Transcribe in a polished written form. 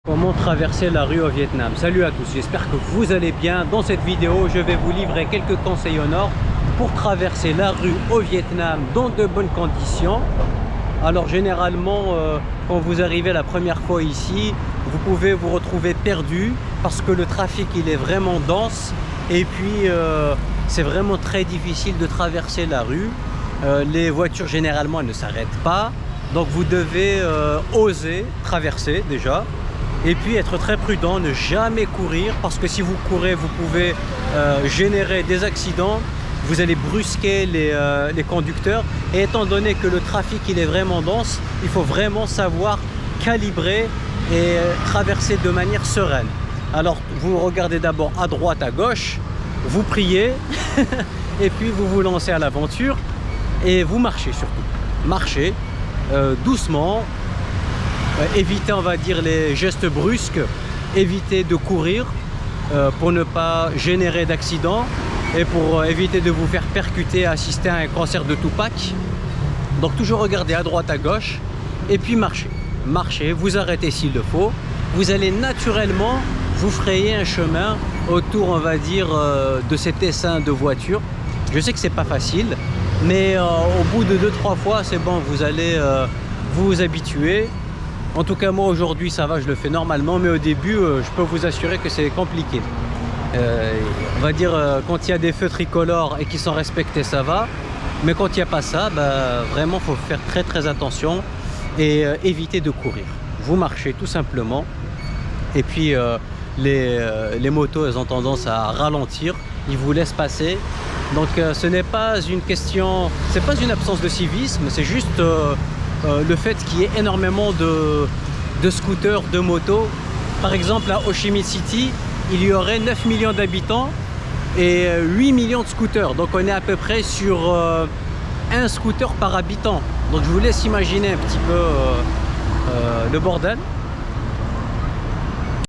Comment traverser la rue au Vietnam. Salut à tous, j'espère que vous allez bien. Dans cette vidéo, je vais vous livrer quelques conseils en or pour traverser la rue au Vietnam dans de bonnes conditions. Alors généralement, quand vous arrivez la première fois ici, vous pouvez vous retrouver perdu parce que le trafic il est vraiment dense et puis c'est vraiment très difficile de traverser la rue. Les voitures généralement elles ne s'arrêtent pas, donc vous devez oser traverser déjà. Et puis être très prudent, ne jamais courir, parce que si vous courez, vous pouvez générer des accidents, vous allez brusquer les conducteurs. Et étant donné que le trafic il est vraiment dense, il faut vraiment savoir calibrer et traverser de manière sereine. Alors vous regardez d'abord à droite, à gauche, vous priez, et puis vous vous lancez à l'aventure, et vous marchez surtout. Marchez doucement. Évitez, on va dire, les gestes brusques, évitez de courir pour ne pas générer d'accidents et pour éviter de vous faire percuter, assister à un concert de Tupac. Donc toujours regardez à droite, à gauche et puis marchez. Marchez, vous arrêtez s'il le faut. Vous allez naturellement vous frayer un chemin autour, on va dire, de cet essaim de voitures. Je sais que c'est pas facile, mais au bout de 2-3 fois, c'est bon, vous allez vous habituer. En tout cas, moi aujourd'hui ça va, je le fais normalement, mais au début, je peux vous assurer que c'est compliqué. On va dire, quand il y a des feux tricolores et qui sont respectés, ça va. Mais quand il n'y a pas ça, vraiment, il faut faire très attention et éviter de courir. Vous marchez tout simplement. Et puis, les motos, elles ont tendance à ralentir. Ils vous laissent passer. Donc, ce n'est pas une question, c'est pas une absence de civisme, c'est juste... le fait qu'il y ait énormément de scooters, de motos. Par exemple, à Ho Chi Minh City, il y aurait 9 millions d'habitants et 8 millions de scooters. Donc on est à peu près sur un scooter par habitant. Donc je vous laisse imaginer un petit peu le bordel.